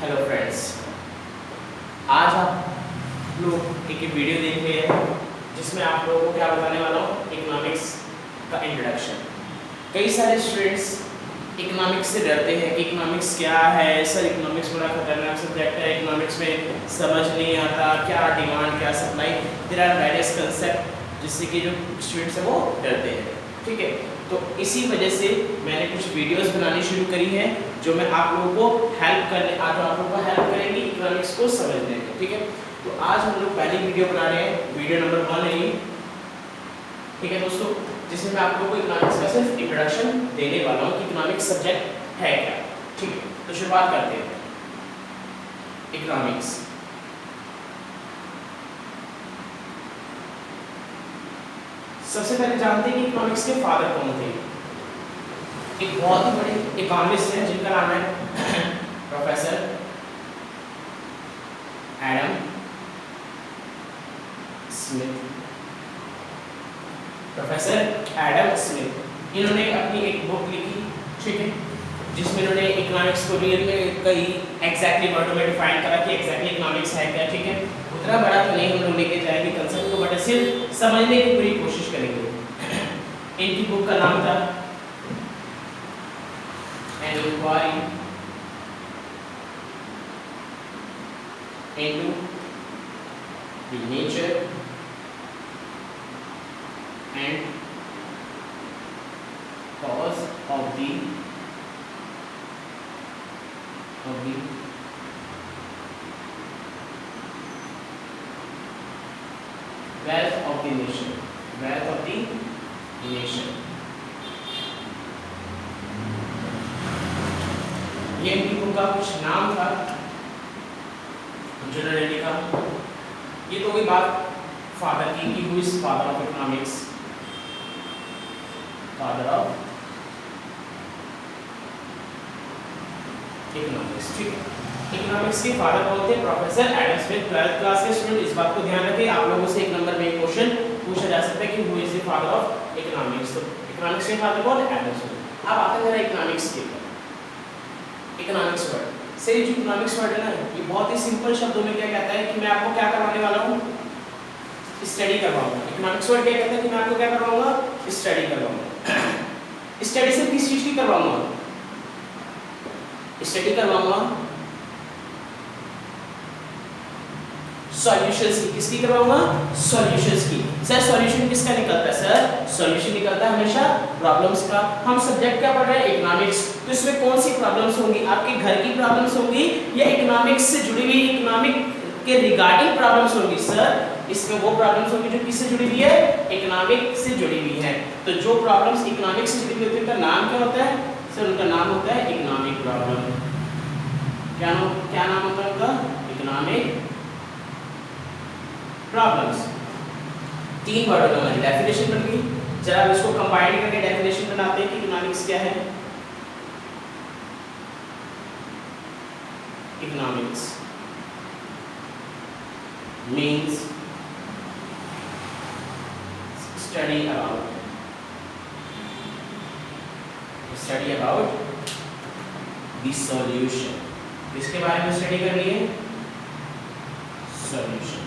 Hello friends, आज आप लोग एक वीडियो देख रहे हैं जिसमें आप लोगों को क्या बताने वाला हूँ, इकोनॉमिक्स का इंट्रोडक्शन। कई सारे स्टूडेंट्स इकोनॉमिक्स से डरते हैं कि इकोनॉमिक्स क्या है सर, इकोनॉमिक्स बड़ा खतरनाक सब्जेक्ट है, इकोनॉमिक्स में समझ नहीं आता क्या डिमांड क्या supply, there are various concept जिससे कि जो स्टूडेंट्स हैं वो डरते हैं। ठीक है, तो इसी वजह से मैंने कुछ वीडियोस बनानी शुरू करी है जो मैं आप लोगों को हेल्प करेंगी इकोनॉमिक्स को समझने में। ठीक है, तो आज हम लोग पहली वीडियो बना रहे हैं, वीडियो नंबर 1 है ये। ठीक है दोस्तों, जिसमें मैं आप लोगों को इकोनॉमिक्स का सिर्फ इंट्रोडक्शन देने वाला हूँ कि इकोनॉमिक्स सब्जेक्ट है क्या। ठीक है, तो शुरुआत करते हैं। इकोनॉमिक्स सबसे पहले जानते हैं कि इकोनॉमिक्स के फादर कौन थे। एक बहुत ही बड़े इकोनॉमिस्ट हैं जिनका नाम है professor Adam Smith. Professor Adam Smith, इन्होंने अपनी एक बुक लिखी, ठीक है, जिसमें इन्होंने इकोनॉमिक्स को रियल में कई एग्जैक्टली वर्डों में डिफाइन करा कि एग्जैक्टली इकोनॉमिक्स है क्या। ठीक है, उतना बड़ा तो नहीं हम लोग लेके जाएंगे कंसेप्ट को, बट सिर्फ समझने की पूरी कोशिश करेंगे। इनकी बुक का नाम था an inquiry into the nature and cause of the wealth of the nation, wealth of the nation। ये इनकी बुक का कुछ नाम था जिन्होंने लिखा। ये तो कोई बात फादर की कि who is father of economics, father of economics. ठीक है, इकोनॉमिक्स के फादर कौन थे? Professor Adam Smith. 12th class के स्टूडेंट इस बात को ध्यान रखें, आप लोगों से एक नंबर में एक क्वेश्चन पूछा जा सकता है कि who is the father of economics. तो इकोनॉमिक्स के फादर कौन? Adam Smith. अब आते हैं इकोनॉमिक्स के इकोनॉमिक्स वर्ड से। जो इकोनॉमिक्स वर्ड है ना, ये बहुत ही सिंपल शब्दों में क्या कहता है कि मैं आपको क्या करवाने वाला हूँ, स्टडी करवाऊंगा। इकोनॉमिक्स वर्ड क्या कहता है कि मैं आपको क्या करवाऊंगा, स्टडी करवाऊंगा। स्टडी से किस चीज की करवाऊंगा? स्टडी करवाऊंगा सॉल्यूशंस की। किसकी करवाऊंगा? सॉल्यूशंस की। सर सॉल्यूशन किसका निकलता है? सर सॉल्यूशन निकलता है हमेशा प्रॉब्लम्स का। हम सब्जेक्ट क्या पढ़ रहे हैं? इकोनॉमिक्स। तो इसमें कौन सी प्रॉब्लम्स होंगी? आपके घर की प्रॉब्लम्स होंगी या इकोनॉमिक्स से जुड़ी हुई इकोनॉमिक के रिगार्डिंग प्रॉब्लम्स होंगी? सर इसमें वो प्रॉब्लम्स होंगी जो किससे जुड़ी हुई है? इकोनॉमिक से जुड़ी हुई है। तो जो प्रॉब्लम्स इकोनॉमिक से जुड़ी हुई होती है उनका नाम क्या होता है? सर उनका नाम होता है इकोनॉमिक प्रॉब्लम। क्या नाम होता है उनका? Economic problems. 3 वर्ड का हमारी डेफिनेशन बन गई। जरा अब इसको कंबाइन करके डेफिनेशन बनाते हैं कि इकोनॉमिक्स क्या है। Economics means study about the solution। किसके बारे में स्टडी कर रही है? सॉल्यूशन।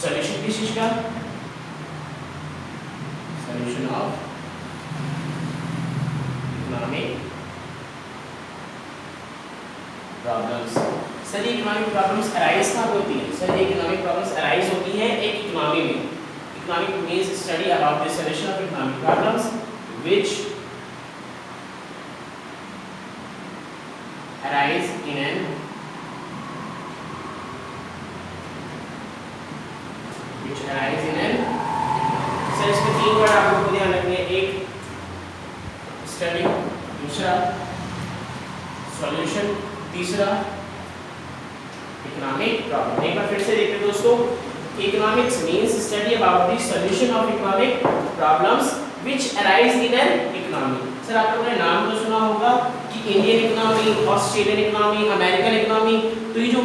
सॉल्यूशन किस चीज का? Solution of economic problems. Sir economic problems arise कहाँ होती है? सर इकोनॉमिक प्रॉब्लम्स अराइज होती है एक इकोनॉमी में। Economic means study about the solution of economic problems which arise in an sir इसमें 3 वर्ड आप लोगों को ध्यान रखने हैं। एक स्टडी, दूसरा सॉल्यूशन, तीसरा इकोनॉमिक प्रॉब्लम। एक बार फिर से देखते हैं दोस्तों, economics means study about the solution of economic problems which arise in an economy. Sir आप लोगों ने नाम तो सुना होगा कि Indian economy, Australian economy, American economy. तो ये जो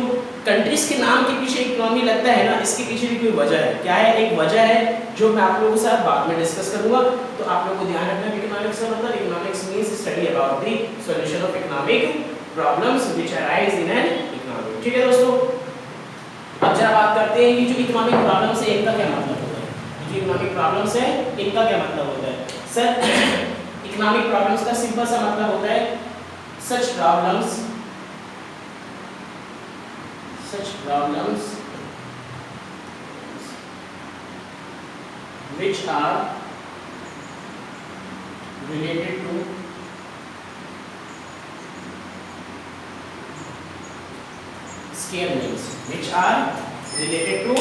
कंट्रीज के नाम के पीछे इकोनॉमी लगता है ना, इसके पीछे भी कोई वजह है। क्या है? एक वजह है जो मैं आप लोगों के साथ बाद में डिस्कस करूंगा। तो आप लोगों को ध्यान रखना है इकोनॉमिक्स का मतलब economics means study about the solution of economic problems which arise in an economic. ठीक है दोस्तों, अब जरा बात करते हैं ये जो इकोनॉमिक प्रॉब्लम्स है इनका क्या मतलब होता है। जो इकोनॉमिक प्रॉब्लम्स है इनका क्या मतलब होता है। सर इकोनॉमिक प्रॉब्लम्स का सिंपल सा मतलब होता है सच problems which are related to square means, which are related to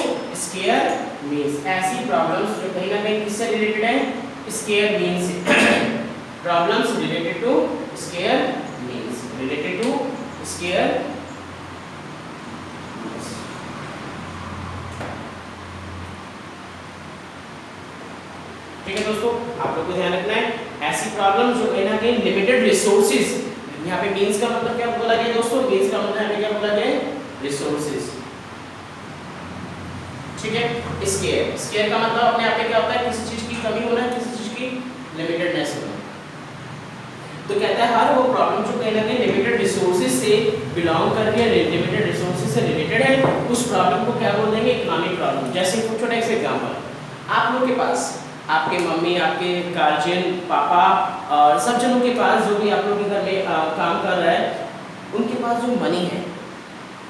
square means। ऐसी प्रॉब्लम्स जो कहीं ना कहीं किससे रिलेटेड है, स्क्वायर मीन से। Problems related to square means, related to square. ठीक है दोस्तों, आप लोग को ध्यान रखना है ऐसी प्रॉब्लम जो कहीं ना कहीं लिमिटेड रिसोर्सेज, यहाँ पे मींस का मतलब क्या बोला गया दोस्तों, मींस का मतलब यहाँ पे क्या बोला गया, रिसोर्सेज। ठीक है, स्केयर का मतलब अपने आप में क्या होता है, किसी चीज की कमी होना, किसी चीज की लिमिटेडनेस होना। तो कहता है हर वो प्रॉब्लम जो कहीं ना कहीं लिमिटेड रिसोर्सेज से बिलोंग करती है, लिमिटेड रिसोर्सेज से रिलेटेड है, उस प्रॉब्लम को क्या बोल देंगे, इकोनॉमिक प्रॉब्लम। जैसे छोटा एक एग्जांपल, आप लोग के पास आपके मम्मी, आपके गार्जियन, पापा और सब जनों के पास जो भी आप लोग के घर में काम कर रहा है, उनके पास जो मनी है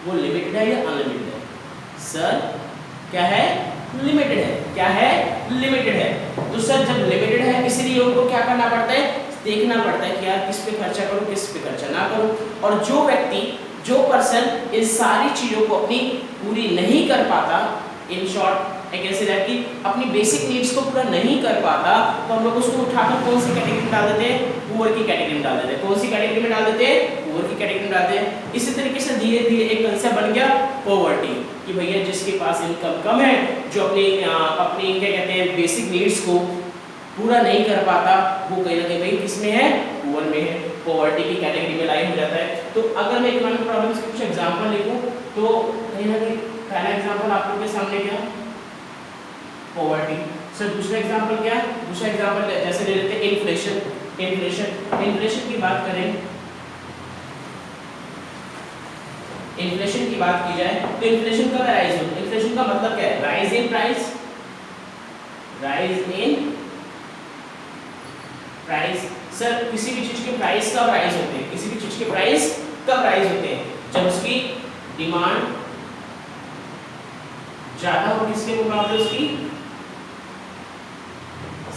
वो लिमिटेड है या अनलिमिटेड है। सर क्या है, लिमिटेड है। क्या है, लिमिटेड है। तो सर जब लिमिटेड है इसलिए उनको क्या करना पड़ता है, देखना पड़ता है कि यार किस पे खर्चा करूं, किस पे खर्चा ना करूं। और जो व्यक्ति, जो पर्सन इन सारी चीज़ों को अपनी पूरी नहीं कर पाता, इन शॉर्ट एक ऐसे दैट कि अपनी बेसिक नीड्स को पूरा नहीं कर पाता, तो हम लोग उसको उठाकर कौन सी कैटेगरी में डाल देते हैं, पुअर की कैटेगरी में डाल देते हैं। कौन सी कैटेगरी में डाल देते हैं, पुअर की कैटेगरी में डालते हैं। इसी तरीके से धीरे धीरे एक कंसेप्ट बन गया पॉवर्टी, कि भैया जिसके पास इनकम कम है, जो अपनी क्या कहते हैं बेसिक नीड्स को पूरा नहीं कर पाता, वो कहीं ना कहीं भाई किसमें है, पुअर में है, पॉवर्टी की कैटेगरी में लाइन हो जाता है। तो अगर मैं इकोनॉमिक प्रॉब्लम्स के कुछ एग्जांपल लिखूं तो कहीं ना कहीं पहला एग्जांपल आप लोगों के सामने क्या, पॉवर्टी। सर दूसरा एग्जांपल क्या है, दूसरा एग्जांपल जैसे ले लेते हैं इन्फ्लेशन की बात करें, इन्फ्लेशन की बात की जाए तो इन्फ्लेशन कब राइज होता है, इन्फ्लेशन का मतलब क्या है, rise in price, rise in price. Sir किसी भी चीज के प्राइस कब राइज होते हैं, किसी भी चीज के प्राइस कब राइज होते हैं, जब उसकी डिमांड ज्यादा हो किसके मुकाबले, उसकी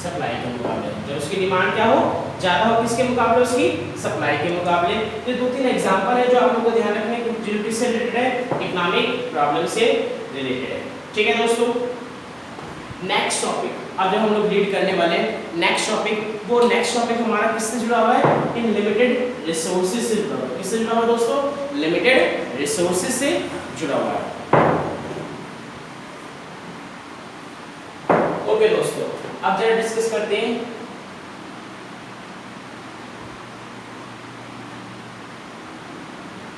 सप्लाई के मुकाबले। जब उसकी डिमांड क्या हो, ज्यादा हो किसके मुकाबले, उसकी सप्लाई के मुकाबले। तो दो तीन एग्जांपल है जो आप लोगों को ध्यान रखना है, जो किससे रिलेटेड है, इकोनॉमिक प्रॉब्लम से रिलेटेड है। ठीक है दोस्तों, नेक्स्ट टॉपिक अब जब हम लोग रीड करने वाले नेक्स्ट टॉपिक, वो नेक्स्ट टॉपिक हमारा किससे जुड़ा हुआ है, इन लिमिटेड रिसोर्सेज से जुड़ा हुआ है। किससे जुड़ा हुआ है दोस्तों, लिमिटेड रिसोर्सेज से जुड़ा हुआ है। ओके दोस्तों, अब जरा डिस्कस करते हैं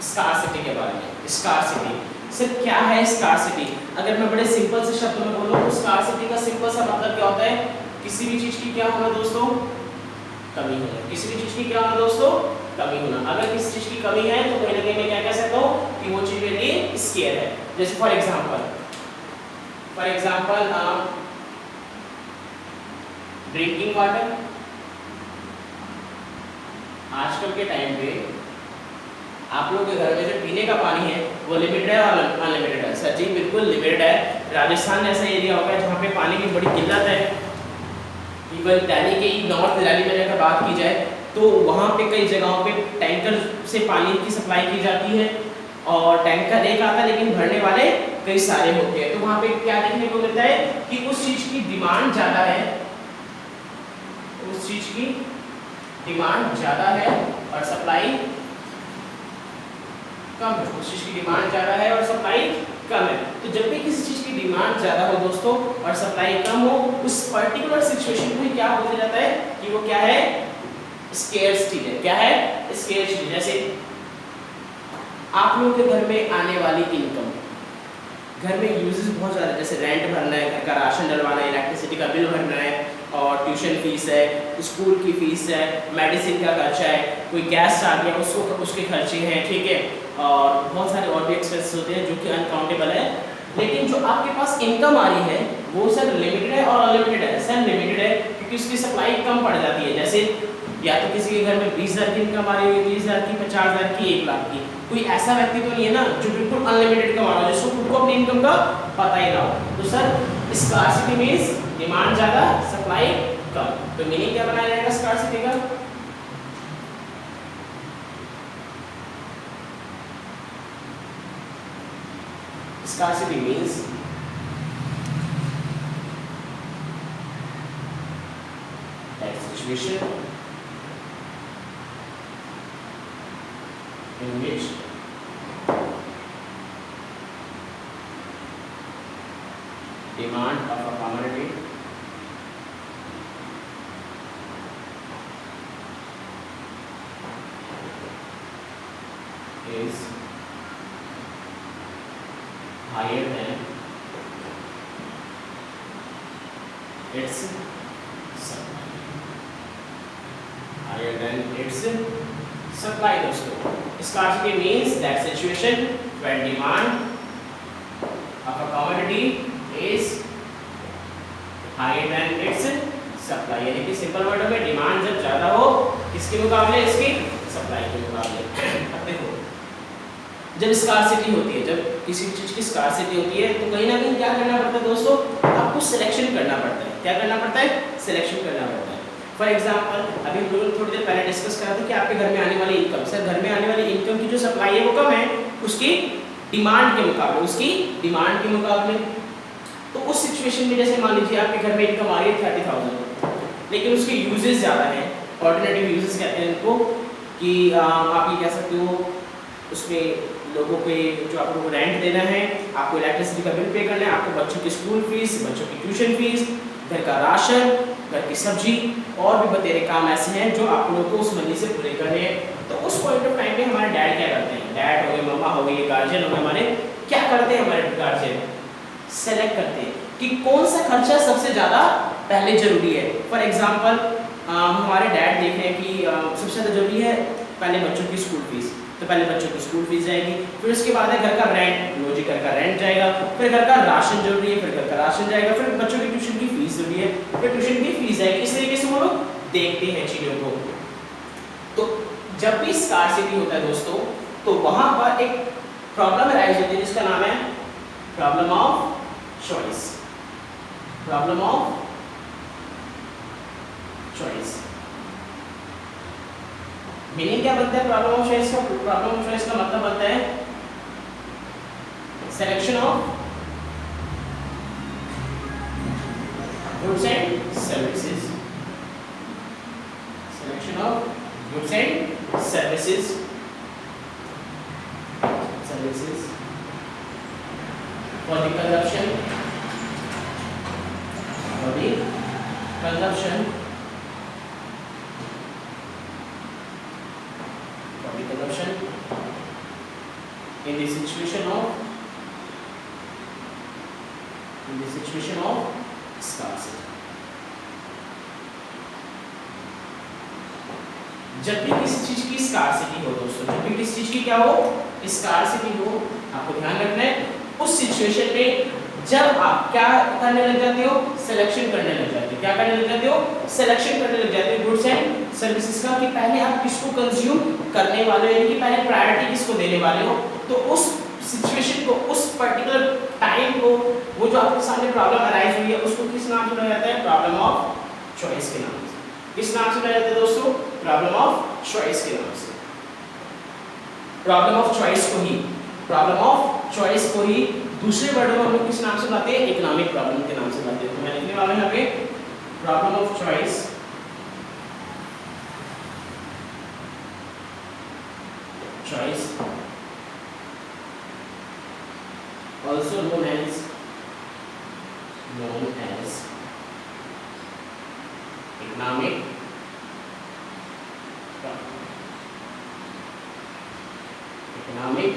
स्कार्सिटी के बारे में। स्कार्सिटी, सर क्या है स्कार्सिटी? अगर मैं बड़े सिंपल से शब्द में बोलूं तो स्कार्सिटी का सिंपल सा मतलब क्या होता है, किसी भी चीज की क्या होना दोस्तों, कमी होना। किसी भी चीज की क्या होना दोस्तों, कमी होना। अगर किसी चीज की कमी है तो कहीं ना कहीं मैं क्या कह सकता हूँ कि वो चीज मेरे लिए स्केयर है। जैसे फॉर एग्जांपल ड्रिंकिंग वाटर। आजकल के टाइम पे आप लोगों के घर में जो पीने का पानी है वो लिमिटेड है और अनलिमिटेड है। सर जी बिल्कुल लिमिटेड है। राजस्थान ऐसा एरिया होगा जहाँ पे पानी की बड़ी किल्लत है। इवन दिल्ली के नॉर्थ दिल्ली में अगर बात की जाए तो वहाँ पे कई जगहों पे टैंकर से पानी की सप्लाई की जाती है और टैंकर एक आता है लेकिन भरने वाले कई सारे होते हैं। तो वहाँ पे क्या देखने को मिलता है कि उस चीज़ की डिमांड ज़्यादा है, उस चीज़ की डिमांड ज़्यादा है और सप्लाई कम है। उस चीज़ की डिमांड ज़्यादा है और सप्लाई कम है। तो जब भी किसी चीज़ की डिमांड ज़्यादा हो दोस्तों और सप्लाई कम हो, उस पर्टिकुलर सिचुएशन में क्या बोला जाता है कि वो क्या है, स्केर्सिटी है। क्या है, स्केर्सिटी। जैसे आप लोगों के घर में आने वाली इनकम, घर में यूजेस बहुत ज़्यादा, जैसे रेंट भरना है, घर का राशन डलवाना है, इलेक्ट्रिसिटी का बिल भरना है और ट्यूशन फीस है, स्कूल की फीस है, मेडिसिन का खर्चा है, कोई गेस्ट आ गया उसको उसके खर्चे हैं, ठीक है, और बहुत सारे और भी एक्सपेंसेस होते हैं जो कि अनकाउंटेबल है। लेकिन जो आपके पास इनकम आ रही है वो सर लिमिटेड है और अनलिमिटेड है। सर लिमिटेड है क्योंकि उसकी सप्लाई कम पड़ जाती है। जैसे या तो किसी के घर में 20,000 की इनकम आ रही है, 30,000 की, 50,000 की, 1 लाख की। कोई ऐसा व्यक्ति तो नहीं है ना जो बिल्कुल अनलिमिटेड कमा रहा है, जिसको खुद को अपनी इनकम का पता ही ना हो। तो सर स्कार्सिटी मींस डिमांड ज़्यादा सप्लाई कम। तो मीनिंग क्या बनाया जाएगा स्कार्सिटी का? Scarcity means that situation in which demand of a commodity is higher than its supply, higher than its supply दोस्तों। Scarcity means that situation when demand of a commodity is higher than its supply, यानी कि simple word में demand जब ज़्यादा हो किसके मुकाबले, इसकी सप्लाई के मुकाबले। अब देखो जब स्कार्सिटी होती है, जब किसी चीज़ की स्कार्सिटी होती है तो कहीं ना कहीं क्या करना पड़ता है दोस्तों, आपको सिलेक्शन करना पड़ता है। क्या करना पड़ता है? सिलेक्शन करना पड़ता है। फॉर एग्जांपल अभी हम लोगों ने थोड़ी देर पहले डिस्कस करा था कि आपके घर में आने वाली इनकम, सर घर में आने वाली इनकम की जो सप्लाई है वो कम है उसकी डिमांड के मुकाबले, उसकी डिमांड के मुकाबले। तो उस सिचुएशन में जैसे मान लीजिए आपके घर में इनकम आ रही है 30,000, लेकिन उसके यूजेस ज़्यादा हैं, ऑल्टरनेटिव यूजेस कहते हैं इनको, कि आप ये कह सकते हो उसमें लोगों पे जो आपको रेंट देना है, आपको इलेक्ट्रिसिटी का बिल पे करना है, आपको बच्चों की स्कूल फीस, बच्चों की ट्यूशन फीस, घर का राशन, घर की सब्जी और भी बतेरे काम ऐसे हैं जो आप लोगों को उस मनी से पूरे करने हैं। तो उस पॉइंट ऑफ टाइम पे हमारे डैड क्या करते हैं, डैड हो गए, मम्मा हो गई, गार्जियन हो गए हमारे, क्या करते हैं हमारे गार्जियन, सेलेक्ट करते हैं कि कौन सा खर्चा सबसे ज़्यादा पहले जरूरी है। फॉर एग्जाम्पल हमारे डैड देख रहे हैं कि सबसे ज़्यादा जरूरी है पहले बच्चों की स्कूल फीस, तो पहले बच्चों की स्कूल फीस जाएगी, फिर उसके बाद है घर का रेंट, लो जी घर का रेंट जाएगा, फिर घर का राशन जरूरी है, फिर घर का राशन जाएगा, फिर बच्चों की ट्यूशन की फीस जरूरी है, फिर ट्यूशन की फीस जाएगी। इस तरीके से वो लोग देखते हैं चीज़ों को। तो जब भी स्कार्सिटी होता है दोस्तों तो वहाँ पर एक प्रॉब्लम अराइज होती है जिसका नाम है problem of choice. Problem of choice meaning क्या बनता है प्रॉब्लम ऑफ चॉइस का? प्रॉब्लम ऑफ चॉइस का मतलब बनता है selection of goods and services, selection of goods and services for the consumption, for the consumption in the situation of scarcity। जब भी किसी चीज की स्कार्सिटी हो दोस्तों, जब भी किसी चीज की क्या हो, स्कार्सिटी हो, आपको ध्यान रखना है उस सिचुएशन में जब आप क्या करने लग जाते हो, सिलेक्शन करने लग जाते हो। क्या करने लग जाते हो? सिलेक्शन करने लग जाते हो गुड्स एंड सर्विसेज का, कि पहले आप किसको कंज्यूम करने वाले हो, यानी कि पहले प्रायोरिटी किसको देने वाले हो। तो उस सिचुएशन को, उस पर्टिकुलर टाइम को, वो जो आपके सामने प्रॉब्लम अराइज हुई है उसको किस नाम से बुलाया जाता है? प्रॉब्लम ऑफ चॉइस के नाम से। किस नाम से बुलाया जाता है दोस्तों? प्रॉब्लम ऑफ चॉइस के नाम से। प्रॉब्लम ऑफ चॉइस को ही, प्रॉब्लम ऑफ चॉइस को ही दूसरे वर्डों में हम लोग किस नाम से बुलाते हैं? इकोनॉमिक प्रॉब्लम के नाम से बुलाते हैं। तो मैं लिखने वाला हूं यहाँ पे problem of choice, choice also known as economic problem। economic,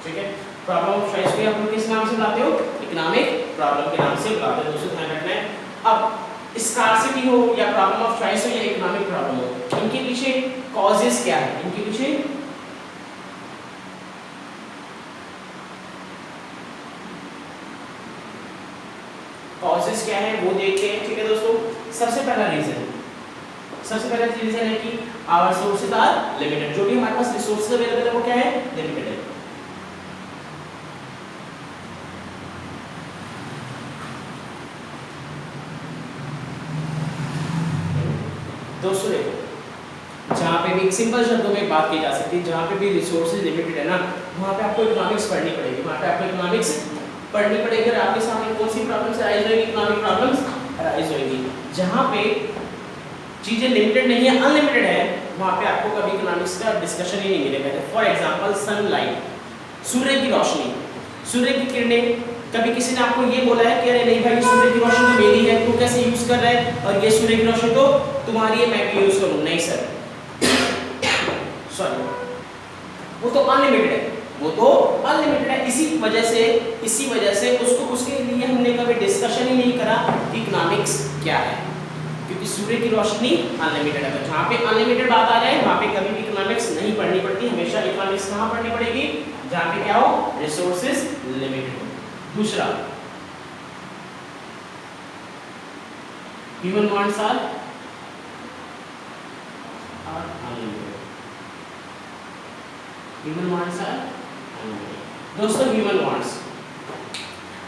ठीक है। प्रॉब्लम ऑफ चॉइस को आप लोग किस नाम से बुलाते हो? इकोनॉमिक प्रॉब्लम के नाम से बुलाते हो दोस्तों, ध्यान रखना है। अब स्कार्सिटी हो या प्रॉब्लम ऑफ चॉइस हो या इकोनॉमिक प्रॉब्लम हो, इनके पीछे कॉजेस क्या है, इनके पीछे कॉजेस क्या है वो देखते हैं। ठीक है दोस्तों, सबसे पहला रीजन है कि आवर सोर्सेज आर लिमिटेड। जो भी हमारे पास रिसोर्सेज अवेलेबल है वो क्या है, लिमिटेड है। दोस्तों देखो, जहाँ पे भी सिंपल शब्दों में बात की जा सकती है, जहाँ पे भी रिसोर्सेज लिमिटेड है ना, वहाँ पे आपको इकोनॉमिक्स पढ़नी पड़ेगी, वहाँ पे आपको इकोनॉमिक्स पढ़नी पड़ेगी। और आपके सामने कौन सी प्रॉब्लम्स अराइज होगी, इकोनॉमिक प्रॉब्लम्स अराइज होगी। जहाँ पे चीजें लिमिटेड नहीं है, अनलिमिटेड है, वहाँ पे आपको कभी इकोनॉमिक्स का डिस्कशन ही नहीं मिलेगा। फॉर एग्जांपल सनलाइट, सूर्य की रोशनी, सूर्य की किरणें। कभी किसी ने आपको ये बोला है कि अरे नहीं भाई, सूर्य की रोशनी तो मेरी है, तू कैसे यूज कर रहा है, और ये सूर्य की रोशनी तो तुम्हारी है, मैं क्यों यूज करूँ? नहीं सर, सॉरी, वो तो अनलिमिटेड है, वो तो अनलिमिटेड है। इसी वजह से उसको, उसके लिए हमने कभी डिस्कशन ही नहीं करा कि इकोनॉमिक्स क्या है, क्योंकि सूर्य की रोशनी अनलिमिटेड है। जहाँ पे अनलिमिटेड बात आ जाए वहाँ पे कभी भी इकोनॉमिक्स नहीं पढ़नी पड़ती, हमेशा इकोनॉमिक्स कहाँ पढ़नी पड़ेगी, जहाँ पे क्या हो, रिसोर्सेज लिमिटेड हो। दूसरा, human wants are unlimited. Human wants are unlimited. दोस्तों ह्यूमन वांट्स,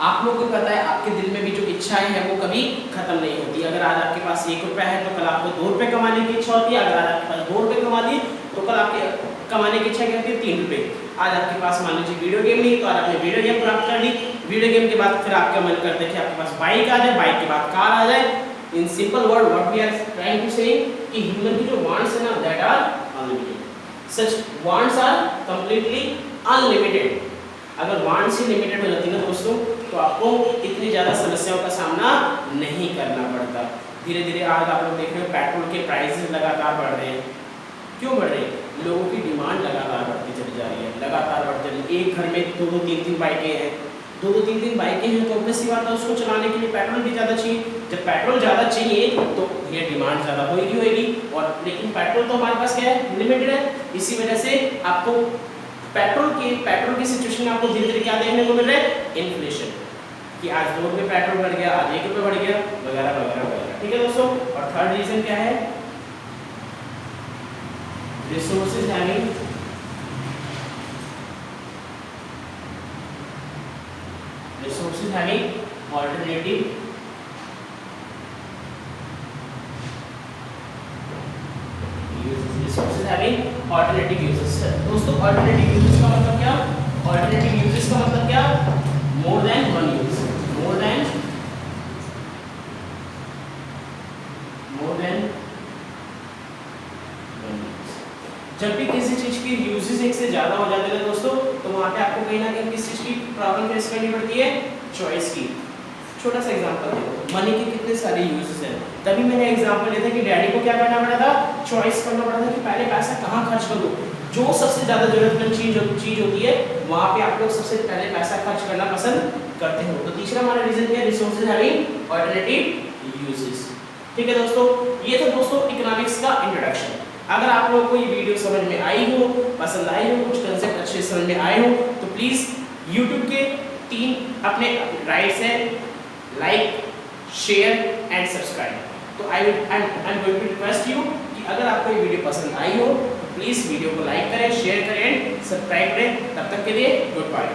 आप लोगों को पता है आपके दिल में भी जो इच्छाएं हैं वो कभी खत्म नहीं होती। अगर आज आपके पास 1 रुपया है तो कल आपको 2 रुपये कमाने की इच्छा होती है। अगर आज आपके पास 2 रुपये कमा लिए तो कल आपके कमाने की इच्छा क्या होती है, 3 रुपये। आज आपके पास मान लीजिए वीडियो गेम नहीं, तो आज आपने वीडियो गेम प्राप्त कर ली। वीडियो गेम के बाद फिर आपका मन करता है कि आपके पास बाइक आ जाए, बाइक के बाद कार आ जाए। In simple word what we are trying to say कि ह्यूमन की जो वांट्स है ना, that are unlimited. Such wants are completely unlimited. अगर वांट्स ही लिमिटेड हो जाती ना दोस्तों, तो आपको इतनी ज़्यादा समस्याओं का सामना नहीं करना पड़ता। धीरे धीरे आज आप लोग देख रहे हो पेट्रोल के प्राइसेस लगातार बढ़ रहे हैं। क्यों बढ़ रहे हैं? लोगों की डिमांड लगातार बढ़ती चली जा रही है, लगातार बढ़ती चली। एक घर में 2-2, 3-3 बाइकें हैं, 2-2, 3-3 बाइकें हैं, तो ऑब्वियस सी बात है उसको चलाने के लिए पेट्रोल भी ज़्यादा चाहिए। जब पेट्रोल ज़्यादा चाहिए तो ये डिमांड ज़्यादा होगी। और लेकिन पेट्रोल तो हमारे पास क्या है, लिमिटेड है। इसी वजह से आपको पेट्रोल की सिचुएशन में आपको धीरे धीरे क्या देखने को मिल रहा है, इन्फ्लेशन, कि आज 2 रुपये पेट्रोल बढ़ गया, आज 1 रुपये बढ़ गया, वगैरह वगैरह वगैरह। ठीक है दोस्तों। और थर्ड रीजन क्या है, resources having alternative alternative uses. दोस्तों ऑल्टरनेटिव यूजेस का मतलब क्या, ऑल्टरनेटिव यूजेस का मतलब क्या, more than one use, more than जब भी किसी चीज की यूजेस एक से ज्यादा हो जाते हैं दोस्तों, तो वहां पे आपको कहीं ना कहीं किस चीज की प्रॉब्लम फेस करनी पड़ती है, चॉइस की। छोटा सा एग्जांपल देखो, मनी के कितने सारे यूजेस हैं। तभी मैंने एग्जांपल लिया था कि डैडी को क्या करना पड़ा था, चॉइस करना पड़ा था कि पहले पैसा कहाँ खर्च करूँ। जो सबसे ज्यादा जरूरतमंद चीज होती है वहाँ पे आप लोग सबसे पहले पैसा खर्च करना पसंद करते हो। तो तीसरा हमारा रीजन क्या है, रिसोर्सेज हैविंग ऑल्टरनेटिव यूजेस। ठीक है दोस्तों, ये था दोस्तों इकोनॉमिक्स का इंट्रोडक्शन। अगर आप लोगों को ये वीडियो समझ में आई हो, पसंद आई हो, कुछ कंसेप्ट अच्छे समझ में आए हो, तो प्लीज़ YouTube के 3 अपने राइट्स हैं, like, share and subscribe. So I am going to request you कि अगर आपको ये वीडियो पसंद आई हो तो प्लीज़ वीडियो को लाइक करें, शेयर करें एंड सब्सक्राइब करें। तब तक के लिए गुड बाय।